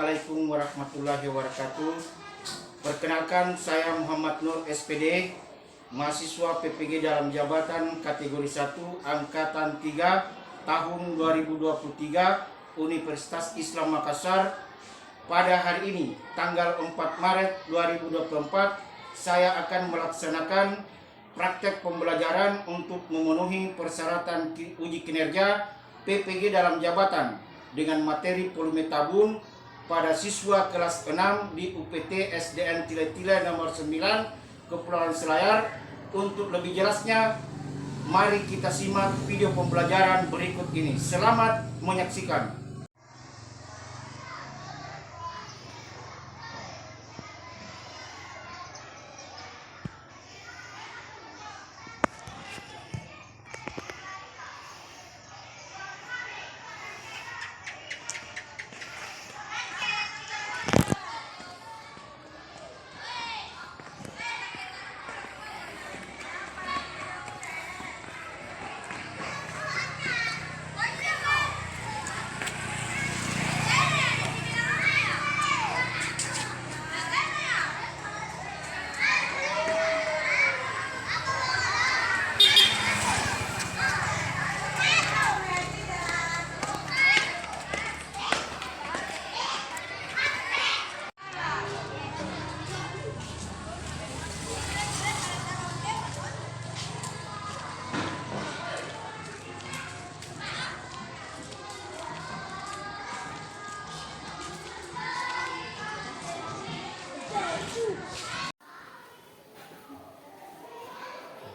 Assalamualaikum warahmatullahi wabarakatuh. Perkenalkan, saya Muhammad Nur SPD, mahasiswa PPG dalam jabatan kategori 1 angkatan 3 tahun 2023 Universitas Islam Makassar. Pada hari ini tanggal 4 Maret 2024 saya akan melaksanakan praktek pembelajaran untuk memenuhi persyaratan uji kinerja PPG dalam jabatan dengan materi volume tabung pada siswa kelas 6 di UPT SDN Tile-Tile nomor 9 Kepulauan Selayar. Untuk lebih jelasnya, mari kita simak video pembelajaran berikut ini. Selamat menyaksikan.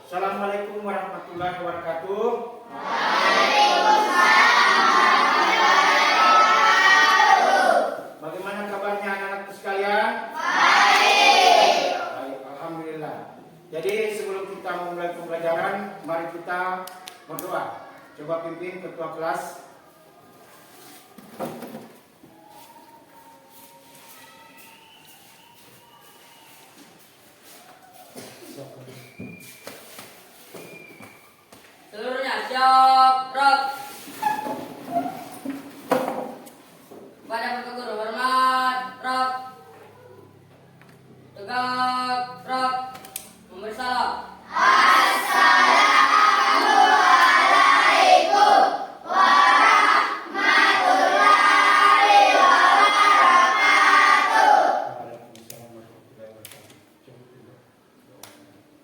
Assalamualaikum warahmatullahi wabarakatuh. Bagaimana kabarnya anak-anakku sekalian? Baik. Baik, alhamdulillah. Jadi sebelum kita memulai pembelajaran, mari kita berdoa. Coba pimpin ketua kelas. Seluruhnya siap, rok. Pada Bapak Guru hormat, rok. Tegak, rok. Memberi salam.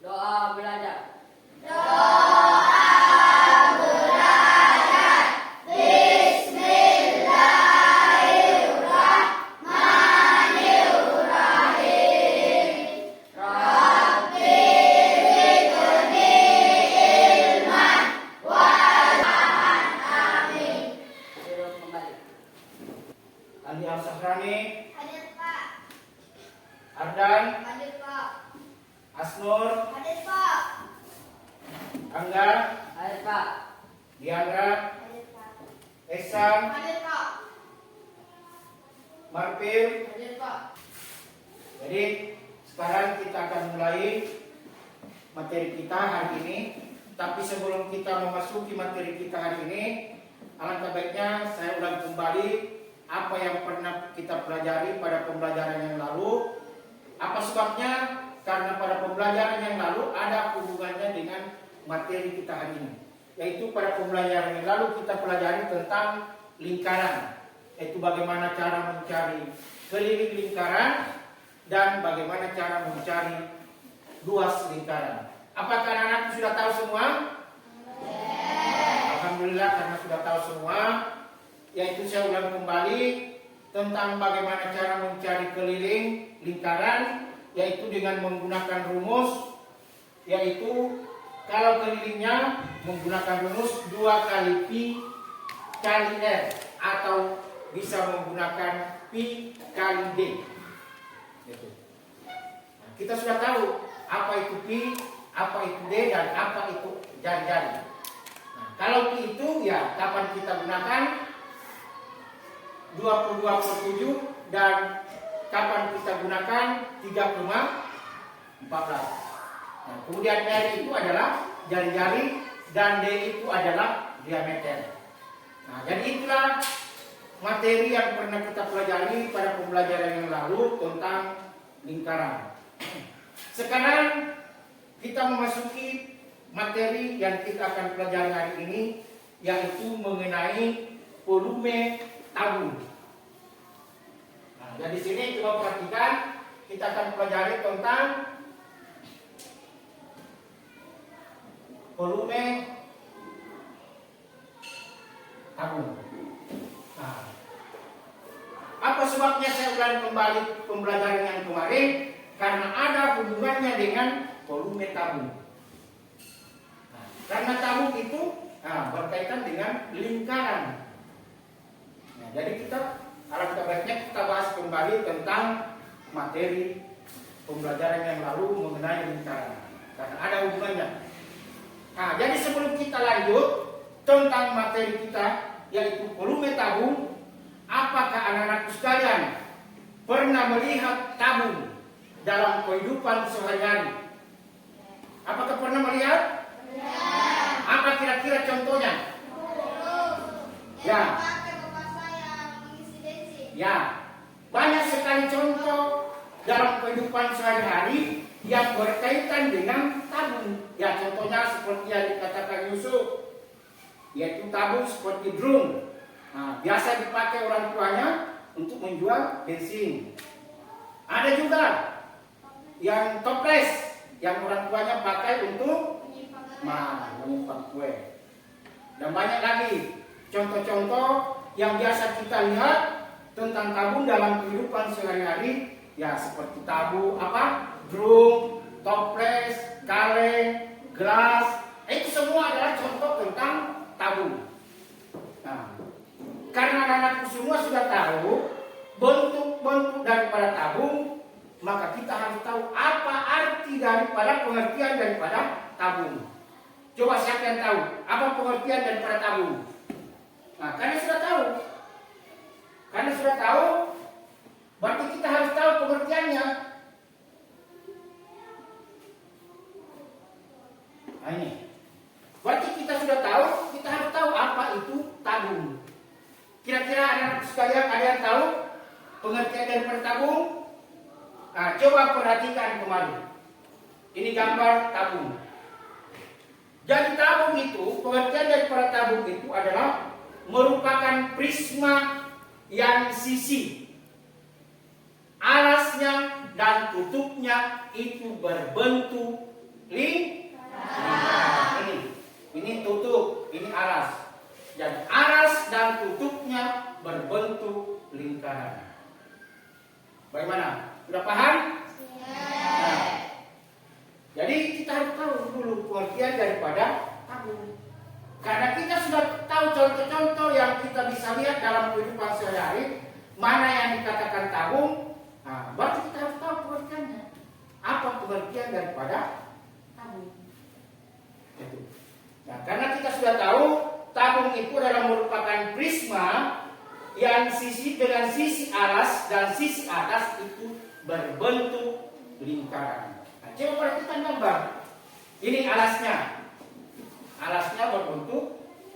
Doa belajar. Andi Al-Sahrani, Hadir Pak. Ardan, Hadir Pak. Asnur, Hadir Pak. Angga, Hadir Pak. Diandra, Hadir Pak. Ehsan, Hadir Pak. Marfil. Hadir Pak. Jadi sekarang kita akan mulai materi kita hari ini. Tapi sebelum kita memasuki materi kita hari ini, alangkah baiknya saya ulang kembali apa yang pernah kita pelajari pada pembelajaran yang lalu. Apa sebabnya? Karena pada pembelajaran yang lalu ada hubungannya dengan materi kita hari ini. Yaitu pada pembelajaran yang lalu kita pelajari tentang lingkaran, yaitu bagaimana cara mencari keliling lingkaran dan bagaimana cara mencari luas lingkaran. Apakah anak-anak sudah tahu semua? Alhamdulillah, karena sudah tahu semua. Yaitu saya ulang kembali tentang bagaimana cara mencari keliling lingkaran, yaitu dengan menggunakan rumus, yaitu kalau kelilingnya menggunakan rumus 2 kali pi kali r, atau bisa menggunakan pi kali d. Gitu. Nah, kita sudah tahu apa itu pi, apa itu d, dan apa itu jari-jari. Nah, kalau pi itu ya kapan kita gunakan 22/7, dan kapan kita gunakan 3,14. Nah, kemudian R itu adalah jari-jari dan D itu adalah diameter. Nah, jadi itulah materi yang pernah kita pelajari pada pembelajaran yang lalu tentang lingkaran. Sekarang kita memasuki materi yang kita akan pelajari hari ini, yaitu mengenai volume tabung. Nah, dari sini coba perhatikan, kita akan pelajari tentang volume tabung. Nah, apa sebabnya saya ulangi kembali pembelajaran yang kemarin? Karena ada hubungannya dengan volume tabung. Nah, karena tabung itu berkaitan dengan lingkaran. Nah, jadi alangkah baiknya kita bahas kembali tentang materi pembelajaran yang lalu mengenai lingkaran. Karena ada hubungannya. Nah, jadi sebelum kita lanjut tentang materi kita, yaitu volume tabung, apakah anak-anakku sekalian pernah melihat tabung dalam kehidupan sehari-hari? Apakah pernah melihat? Ya. Apa kira-kira contohnya? Ya. Pakai bapak saya mengisi bensin. Ya, banyak sekali contoh dalam kehidupan sehari-hari yang berkaitan dengan tabung. Ya, contohnya seperti yang dikatakan Yusuf, yaitu tabung seperti drum. Nah, biasa dipakai orang tuanya untuk menjual bensin. Ada juga yang toples yang orang tuanya pakai untuk menyimpan kue. Dan banyak lagi contoh-contoh yang biasa kita lihat tentang tabung dalam kehidupan sehari-hari, ya seperti tabung drum, toples, kaleng, gelas. Itu semua adalah contoh tentang tabung. Nah, karena anak-anakku semua sudah tahu bentuk-bentuk daripada tabung, maka kita harus tahu apa arti daripada pengertian daripada tabung. Coba siapa yang tahu apa pengertian daripada tabung? Nah, karena sudah tahu, berarti kita harus tahu pengertiannya. Nah, ini. Berarti kita sudah tahu, kita harus tahu apa itu tabung. Kira-kira anak-anak sekalian ada yang tahu pengertian daripada tabung? Nah, coba perhatikan kembali. Ini gambar tabung. Jadi tabung itu, pengertian daripada tabung itu adalah merupakan prisma yang sisi alasnya dan tutupnya itu berbentuk lingkaran. Ini tutup, ini alas. Dan alas dan tutupnya berbentuk lingkaran. Bagaimana? Sudah paham? Nah, jadi kita harus tahu dulu pengertian daripada tabung. Karena kita sudah tahu contoh-contoh yang kita bisa lihat dalam kehidupan sehari-hari, mana yang dikatakan tabung, nah, berarti kita harus tahu pengertiannya. Apa pengertian daripada tabung? Itu. Nah, karena kita sudah tahu tabung itu adalah merupakan prisma yang sisi dengan sisi alas dan sisi atas itu berbentuk lingkaran. Nah, coba perhatikan gambar. Ini alasnya. Alasnya berbentuk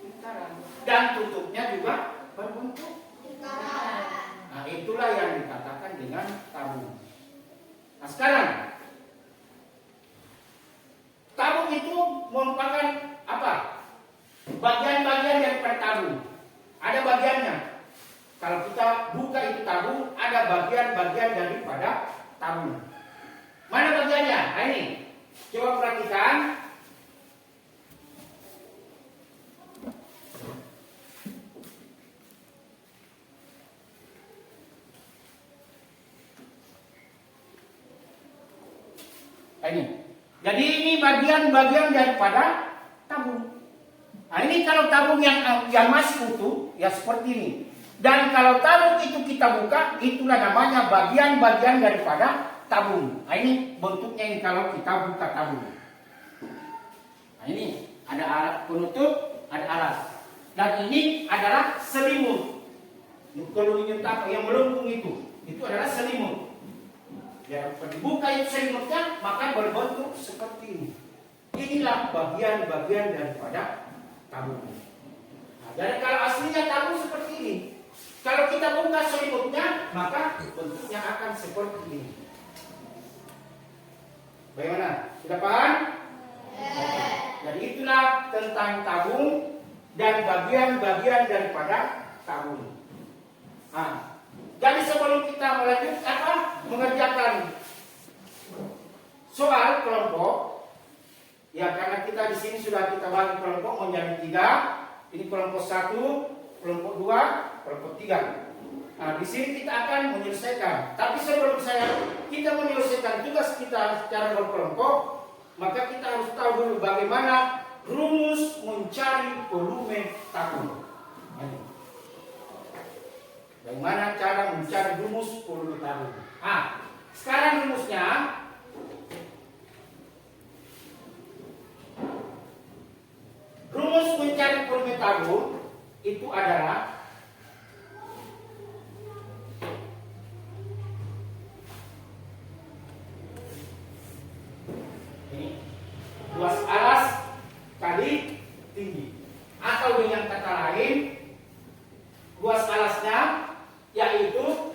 lingkaran dan tutupnya juga berbentuk lingkaran. Nah, itulah yang dikatakan dengan tabung. Nah, sekarang tabung itu merupakan apa? Bagian-bagian daripada tabung. Ada bagiannya. Kalau kita buka itu tabung, ada bagian-bagian daripada tabung. Mana bagiannya? Nah, ini. Coba perhatikan. Nah, ini. Jadi ini bagian-bagian daripada tabung. Nah, ini kalau tabung yang masih utuh, ya seperti ini. Dan kalau tabung itu kita buka, itulah namanya bagian-bagian daripada tabung. Nah, ini bentuknya ini kalau kita buka tabung. Nah, ini ada alat penutup, ada alas. Dan ini adalah selimut. Kalau yang melengkung itu adalah selimut. Ya, dibuka itu selimutnya, maka berbentuk seperti ini. Inilah bagian-bagian daripada tabung. Nah, jadi kalau aslinya tabung seperti ini. Kalau kita buka selimutnya, maka bentuknya akan seperti ini. Bagaimana? Sudah paham? Jadi itulah tentang tabung dan bagian-bagian daripada tabung. Nah, jadi sebelum kita mengerjakan soal kelompok, ya karena kita di sini sudah kita bagi kelompok menjadi 3. Ini kelompok 1, kelompok 2, kelompok 3. Nah, di sini kita akan menyelesaikan. Tapi sebelum kita menyelesaikan tugas kita secara berkelompok, maka kita harus tahu dulu bagaimana rumus mencari volume tabung. Bagaimana cara mencari rumus volume tabung? Sekarang rumusnya rumus mencari volume tabung itu adalah ini, luas alas kali tinggi, atau dengan kata lain luas alasnya yaitu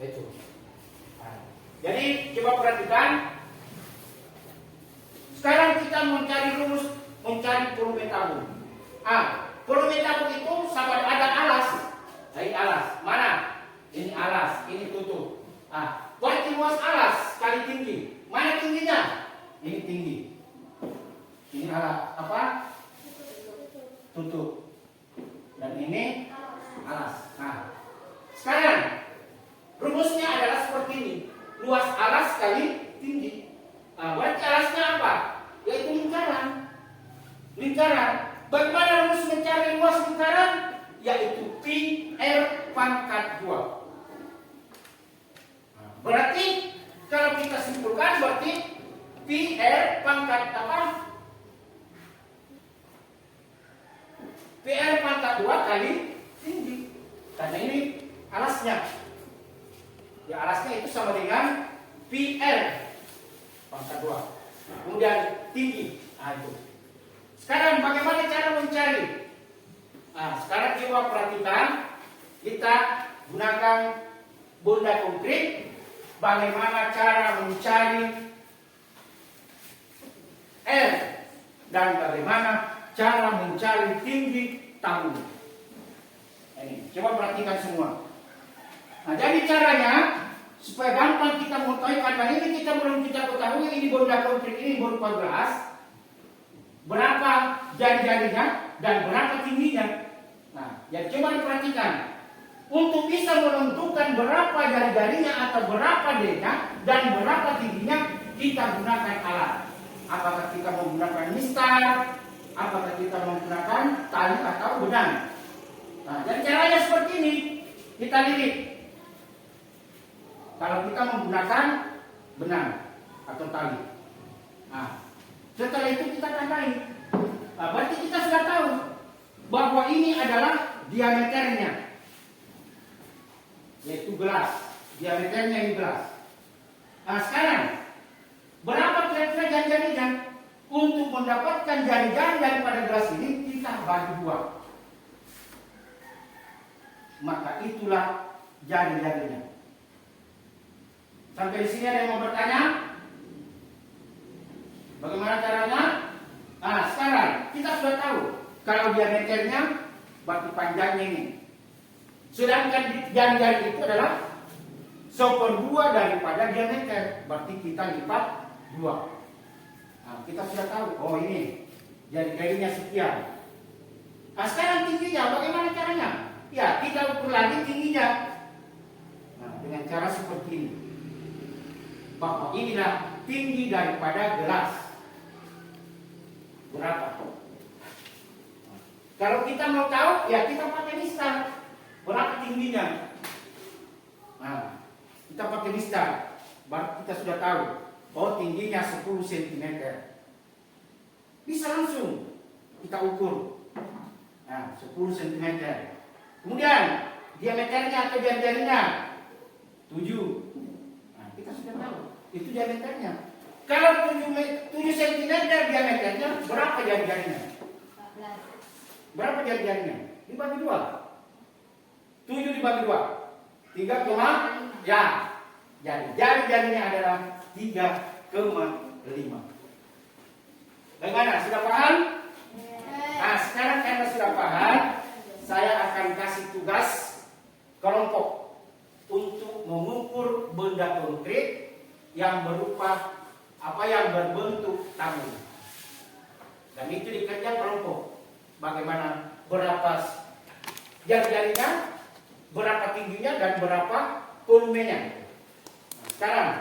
itu. Jadi coba perhatikan. Sekarang kita mencari rumus mencari volume tabung. Volume tabung itu sama ada alas. Ini alas. Mana? Ini alas, ini tutup. Berarti luas alas kali tinggi. Mana tingginya? Ini tinggi. Ini alas apa? Tutup. Dan ini alas. Sekarang rumusnya adalah seperti ini. Luas alas kali tinggi. Berarti alasnya apa? Yaitu lingkaran. Lingkaran. Bagaimana rumus mencari luas lingkaran? Yaitu pi r pangkat 2. Berarti kalau kita simpulkan berarti pi r pangkat apa? Pi r pangkat 2 kali tinggi. Karena ini alasnya. Ya alasnya itu sama dengan pi r pangkat 2. Kemudian tinggi. Itu. Sekarang bagaimana cara mencari? Sekarang coba perhatikan. Kita gunakan benda konkret. Bagaimana cara mencari R dan bagaimana cara mencari tinggi tabung. Ini coba perhatikan semua. Jadi caranya supaya gampang kita mengetahui, karena ini kita belum kita ketahui ini benda konkret ini berupa gelas, berapa jari-jarinya dan berapa tingginya. Jadi coba diperhatikan. Untuk bisa menentukan berapa jari-jarinya atau berapa D-nya dan berapa tingginya, kita gunakan alat. Apakah kita menggunakan mistar, apakah kita menggunakan tali atau benang. Dan caranya seperti ini. Kita lirik. Kalau kita menggunakan benang atau tali. Setelah itu kita tandai. Berarti kita sudah tahu bahwa ini adalah diameternya. Yaitu gelas, diameternya ini gelas. Sekarang berapa kira-kira jari-jarinya? Untuk mendapatkan jari-jari daripada gelas ini kita bagi 2. Maka itulah jari-jarinya. Sampai di sini ada yang mau bertanya? Bagaimana caranya? Sekarang kita sudah tahu kalau diameternya berarti panjangnya ini. Sedangkan jari-jari itu adalah 1/2 daripada diameter. Berarti kita lipat 2. Kita sudah tahu, oh ini jari-jarinya sekian. Sekarang tingginya, bagaimana caranya? Ya, kita ukur lagi tingginya. Dengan cara seperti ini. Bahwa inilah tinggi daripada gelas. Berapa? Kalau kita mau tahu, ya kita pakai mistar. Berapa tingginya? Kita pakai mistar. Baru kita sudah tahu. Oh, tingginya 10 cm. Bisa langsung kita ukur. 10 cm. Kemudian diameternya atau jari-jarinya 7. Kita sudah Itu diameternya. Kalau 7 cm diameternya, berapa jari-jarinya? Berapa jari-jarinya? Dibagi 2. 7 dibagi 2. 3, ya. Jadi jari-jarinya adalah 3,5. Bagaimana? Sudah paham? Nah, sekarang karena sudah paham, saya akan kasih tugas kelompok untuk mengukur benda konkret yang berupa yang berbentuk tabung. Dan itu dikerja kelompok. Bagaimana berapa jari-jarinya, berapa tingginya, dan berapa volumenya. Nah, sekarang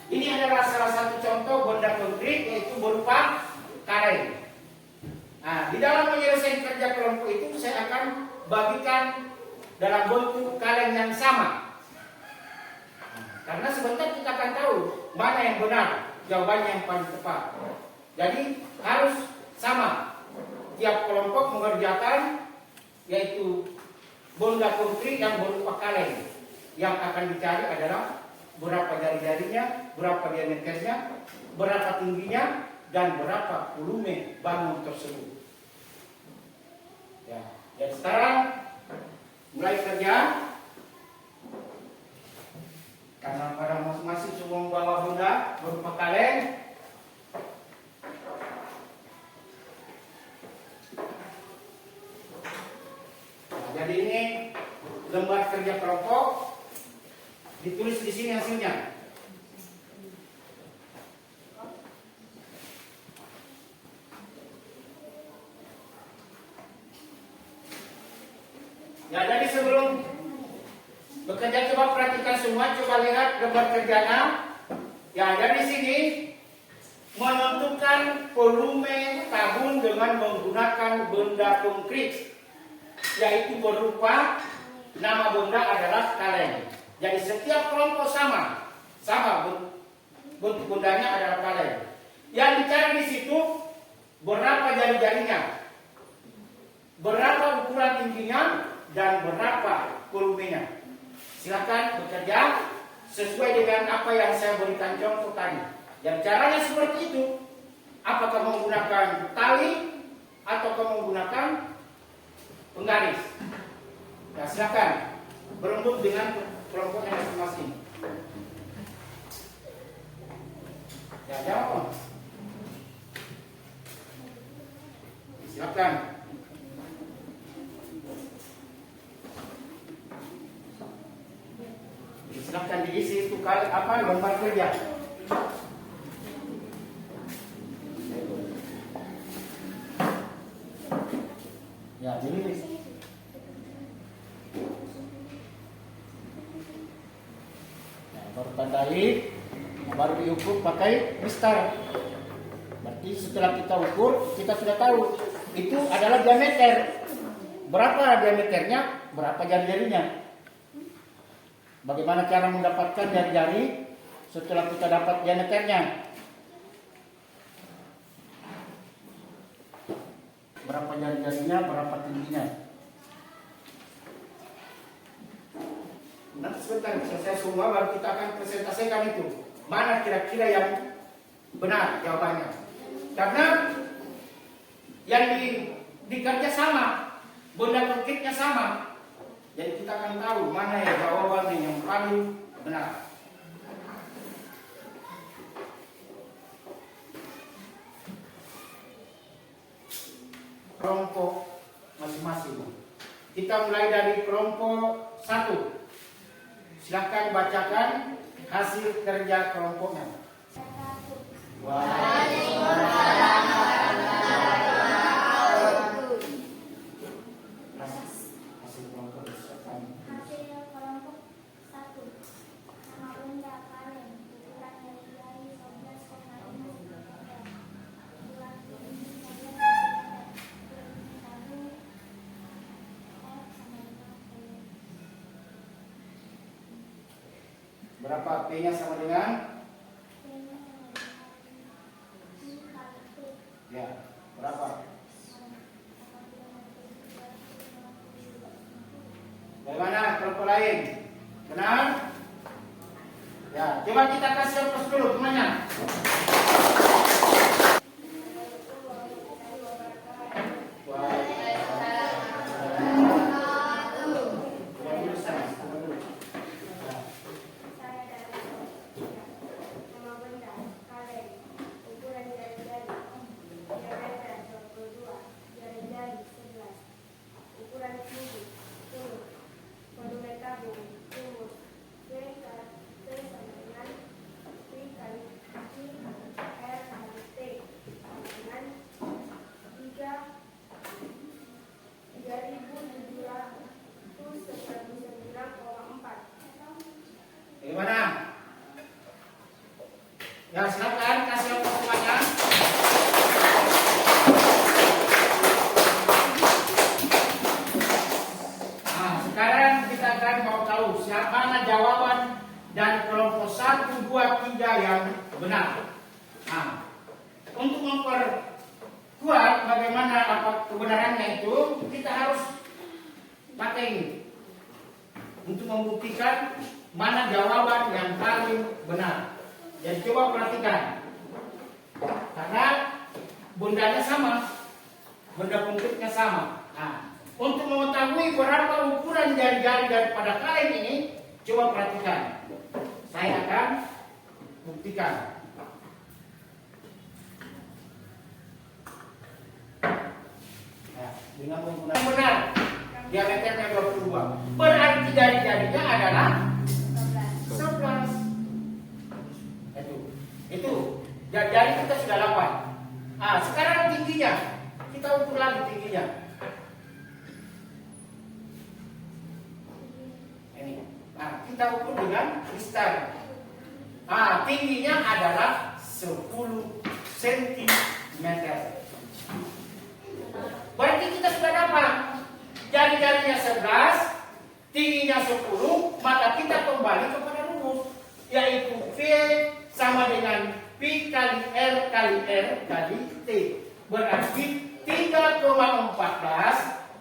ini adalah salah satu contoh benda konkret, yaitu berupa kaleng. Nah, di dalam penyelesaian kerja kelompok itu saya akan bagikan dalam bentuk kaleng yang sama. Karena sebentar kita akan tahu mana yang benar, jawabannya yang paling tepat. Jadi harus sama. Tiap kelompok mengerjakan yaitu benda konkret yang berupa kaleng. Yang akan dicari adalah berapa jari-jarinya, berapa diameternya, berapa tingginya, dan berapa volume bangun tersebut. Ya, dan sekarang mulai kerja. Karena pada masing-masing semua membawa benda berupa kaleng. Nah, jadi ini lembar kerja kelompok. Ditulis di sini hasilnya. Ya, jadi sebelum bekerja coba perhatikan semua, coba lihat lembar kerjanya. Ya, dari sini menentukan volume tabung dengan menggunakan benda konkret, yaitu berupa nama benda adalah kaleng. Jadi setiap kelompok sama bentuk bendanya adalah kaleng. Yang dicari di situ berapa jari-jarinya, berapa ukuran tingginya, dan berapa volumenya. Silakan bekerja sesuai dengan apa yang saya berikan contoh tadi. Yang caranya seperti itu. Apakah menggunakan tali ataukah menggunakan penggaris? Nah, silakan berembuk dengan kelompoknya masing-masing. Ya, jawab. Silakan. Silakan diisi itu lembar kerja. Ya, jadi baru tandai, baru diukur pakai mistar. Berarti setelah kita ukur, kita sudah tahu itu adalah diameter. Berapa diameternya, berapa jari-jarinya. Bagaimana cara mendapatkan jari-jari setelah kita dapat diameternya? Berapa jari-jarinya, berapa tingginya? Nanti sebentar selesai semua baru kita akan presentasikan itu. Mana kira-kira yang benar jawabannya. Karena yang dikerja sama, benda konkretnya sama. Jadi kita akan tahu mana yang jawabannya yang paling benar. Kelompok masing-masing. Kita mulai dari kelompok 1. Silakan bacakan hasil kerja kelompoknya. Waalaikumsalam. Hasil kelompok 1. Nama benda kaleng, ukuran jari-jari 11,5 cm. Ukuran tinggi 9 cm. Berapa P-nya sama dengan? Ya, berapa? Bagaimana kelompok lain? Benar? Ya, coba kita kasih ongkos dulu temannya. Saya dari nama benda kaleng ukuran jari-jari diameter 22 jari-jari 11 ukuran tinggi 10 volume tabung rumus V sama dengan P kali R kali T dengan 3.799,4. Bagaimana? Ya, silakan kasih ongkos semuanya. Nah, sekarang kita akan mau tahu siapa jawaban dari kelompok 1, 2, 3 yang benar. Nah, untuk memperkuat bagaimana apa kebenarannya itu, kita harus pakai ini untuk membuktikan mana jawaban yang paling benar. Jadi coba perhatikan, karena bundanya sama, benda bentuknya sama. Nah, untuk mengetahui berapa ukuran jari-jari daripada kaleng ini, coba perhatikan. Saya akan buktikan. Nah, dengan menggunakan benar, diameternya 22. Berarti jari-jarinya adalah 11. Itu. Jari kita sudah 8. Ah, sekarang tingginya. Kita ukur lagi tingginya. Ini. Nah, kita ukur dengan listar. Ah, tingginya adalah 10 cm. Berarti kita sudah dapat jari-jarinya 11, tingginya 10, maka kita kembali kepada rumus, yaitu V sama dengan P kali R kali R kali T. Berarti 3,14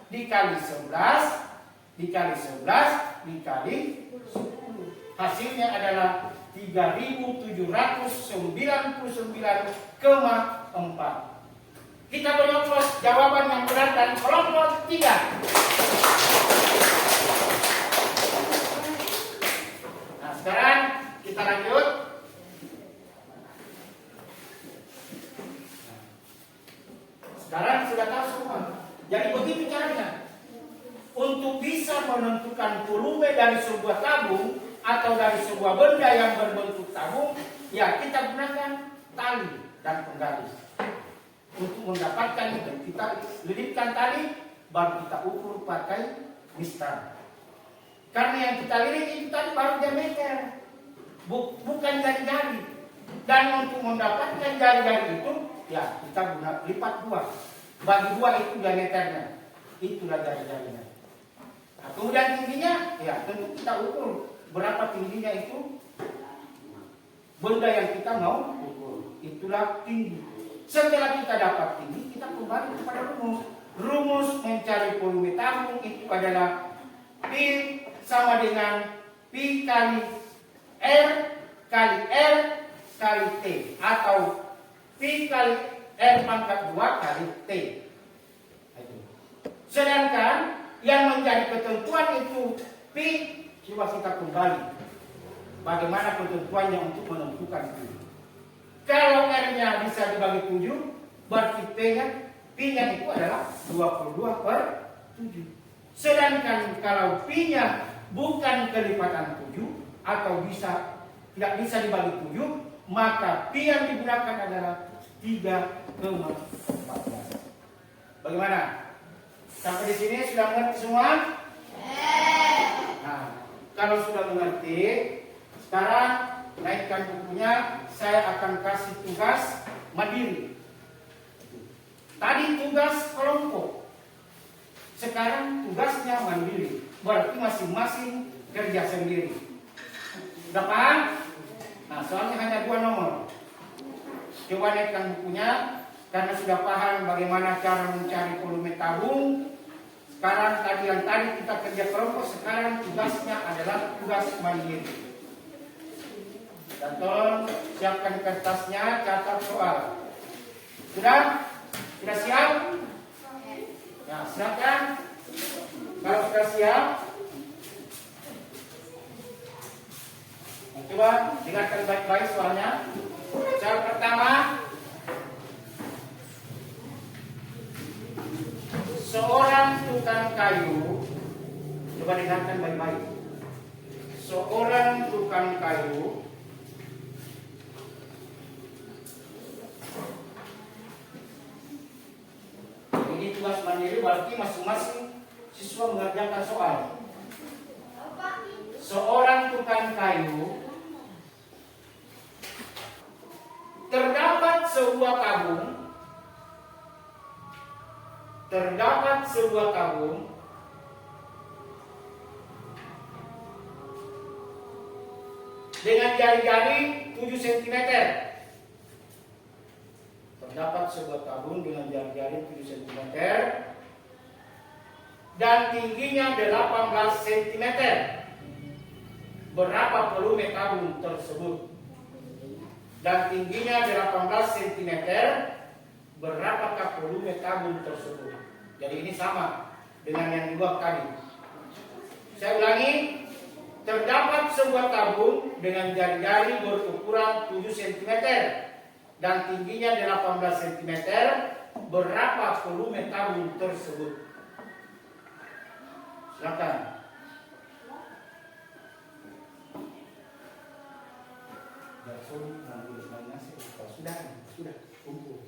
dikali 11 dikali 11 dikali 10. Hasilnya adalah 3.799,4. Kita berongkos jawaban yang benar dari kelompok 3. Nah, sekarang kita lanjut. Sekarang sudah tahu semua. Jadi begitu caranya. Untuk bisa menentukan volume dari sebuah tabung atau dari sebuah benda yang berbentuk tabung, ya kita gunakan tali dan penggaris. Untuk mendapatkan itu, kita lilitkan tali, baru kita ukur pakai mistar. Karena yang kita lilit itu tadi baru diameter, bukan jari-jari. Dan untuk mendapatkan jari-jari itu, ya kita guna lipat 2. Bagi 2 itu diameternya, itulah jari-jarinya. Nah, kemudian tingginya, ya tentu kita ukur berapa tingginya itu benda yang kita mau ukur. Itulah tinggi. Setelah kita dapat tinggi, kita kembali kepada rumus. Rumus mencari volume tabung itu adalah P sama dengan P kali R kali R kali T, atau P kali R pangkat 2 kali T. Sedangkan yang menjadi ketentuan itu P, coba kita kembali. Bagaimana ketentuannya untuk menentukan P? Kalau R-nya bisa dibagi 7, berarti P-nya itu adalah 22/7. Sedangkan kalau P-nya bukan kelipatan 7 atau tidak bisa dibagi 7, maka P yang digunakan adalah 3,14. Bagaimana? Sampai di sini sudah mengerti semua? Nah, kalau sudah mengerti, sekarang naikkan bukunya, saya akan kasih tugas mandiri. Tadi tugas kelompok, sekarang tugasnya mandiri. Berarti masing-masing kerja sendiri. Dapat? Nah, soalnya hanya 2 nomor. Coba naikkan bukunya, karena sudah paham bagaimana cara mencari volume tabung. Sekarang tadi yang tadi kita kerja kelompok, sekarang tugasnya adalah tugas mandiri. Dan tolong siapkan kertasnya, catat soal. Sudah? Sudah siap? Ya, silakan. Kalau sudah siap, coba dengarkan baik-baik soalnya. Soal pertama, seorang tukang kayu, coba dengarkan baik-baik. Seorang tukang kayu ini tugas mandiri, berarti masing-masing siswa mengerjakan soal. Seorang tukang kayu terdapat sebuah tabung dengan jari-jari 7 cm. Terdapat sebuah tabung dengan jari-jari 7 cm dan tingginya 18 cm. Berapa volume tabung tersebut? Dan tingginya 18 cm, berapakah volume tabung tersebut? Jadi ini sama dengan yang dibuat tadi. Saya ulangi, terdapat sebuah tabung dengan jari-jari berukuran 7 cm dan tingginya 18 cm, berapa volume tabung tersebut? Silakan. Sudah, kumpul.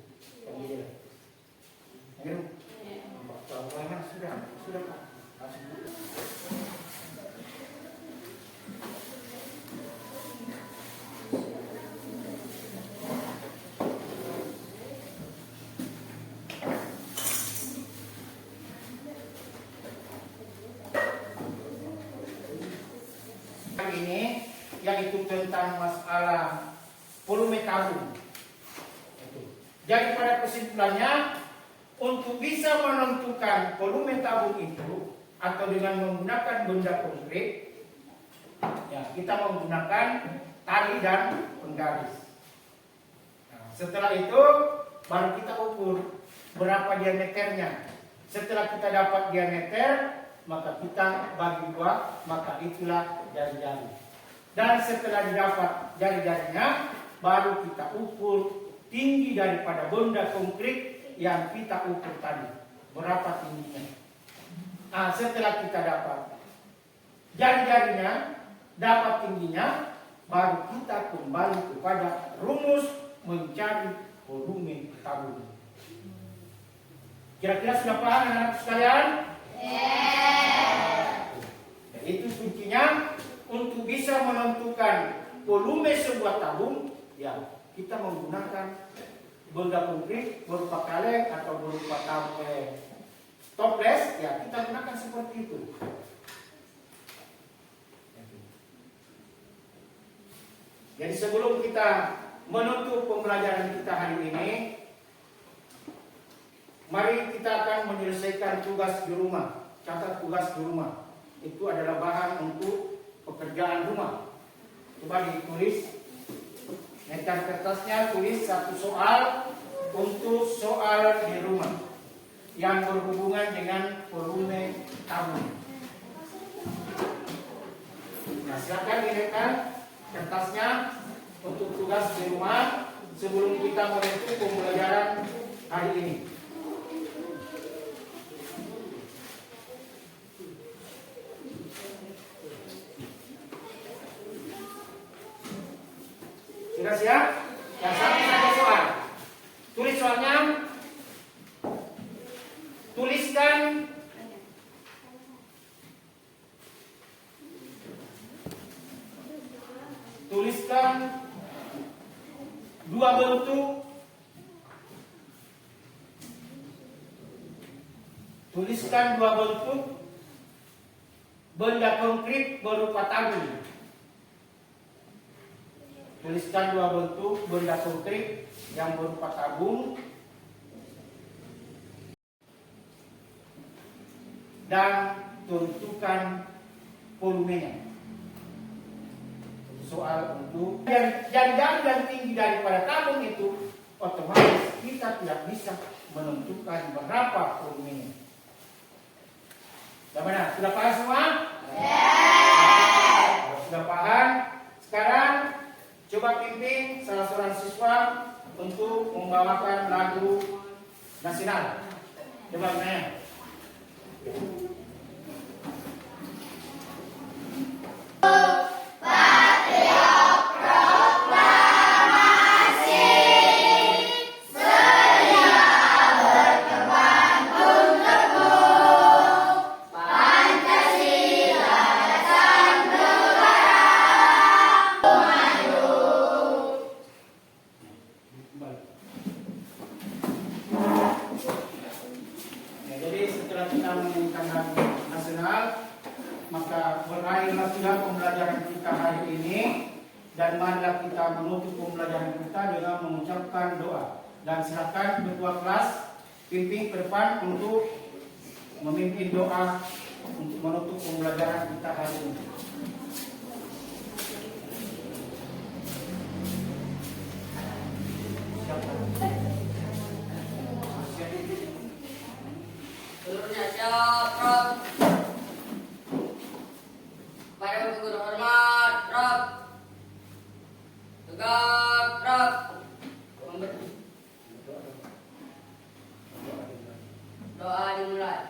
Sudah Pak. Ini yaitu tentang masalah volume tabung. Jadi pada kesimpulannya, untuk bisa menentukan volume tabung itu atau dengan menggunakan benda konkret, ya, kita menggunakan tali dan penggaris. Nah, setelah itu baru kita ukur berapa diameternya. Setelah kita dapat diameter, maka kita bagi dua, maka itulah jari-jari. Dan setelah didapat jari-jarinya, baru kita ukur tinggi daripada benda konkret yang kita ukur tadi. Berapa tingginya? Nah, setelah kita dapat jari-jarinya, dapat tingginya, baru kita kembali kepada rumus mencari volume tabung. Kira-kira sudah paham anak-anak sekalian? Itu kuncinya untuk bisa menentukan volume sebuah tabung, ya kita menggunakan benda konkret berupa kaleng atau berupa toples, ya kita gunakan seperti itu. Jadi sebelum kita menutup pembelajaran kita hari ini, mari kita akan menyelesaikan tugas di rumah. Catat tugas di rumah. Itu adalah bahan untuk pekerjaan rumah. Coba ditulis. Nekan kertasnya, tulis satu soal untuk soal di rumah yang berhubungan dengan volume tabung. Nah, silakan dinekan kertasnya untuk tugas di rumah sebelum kita menutup pembelajaran hari ini. Sudah siap? Yang satu saja soal. Tulis soalnya. Tuliskan dua bentuk. Tuliskan dua bentuk benda konkret berupa tabung. Tuliskan dua bentuk benda konkret yang berupa tabung. dan tentukan volumenya. Soal untuk yang tinggi daripada tabung itu, otomatis kita tidak bisa menentukan berapa volumenya. Bagaimana? Sudah paham semua? Kalau sudah paham, sekarang coba pimpin salah seorang siswa untuk membawakan lagu nasional. Coba Naya. Jadi setelah kita menyanyikan lagu nasional, maka berakhirlah sudah pembelajaran kita hari ini, dan marilah kita menutup pembelajaran kita dengan mengucapkan doa. Dan silakan ketua kelas pimpin ke depan untuk memimpin doa untuk menutup pembelajaran kita hari ini. Seluruhnya siap, Rob. Pada Bapak Guru hormat, Rob. Tegak, Rob. Doa dimulai.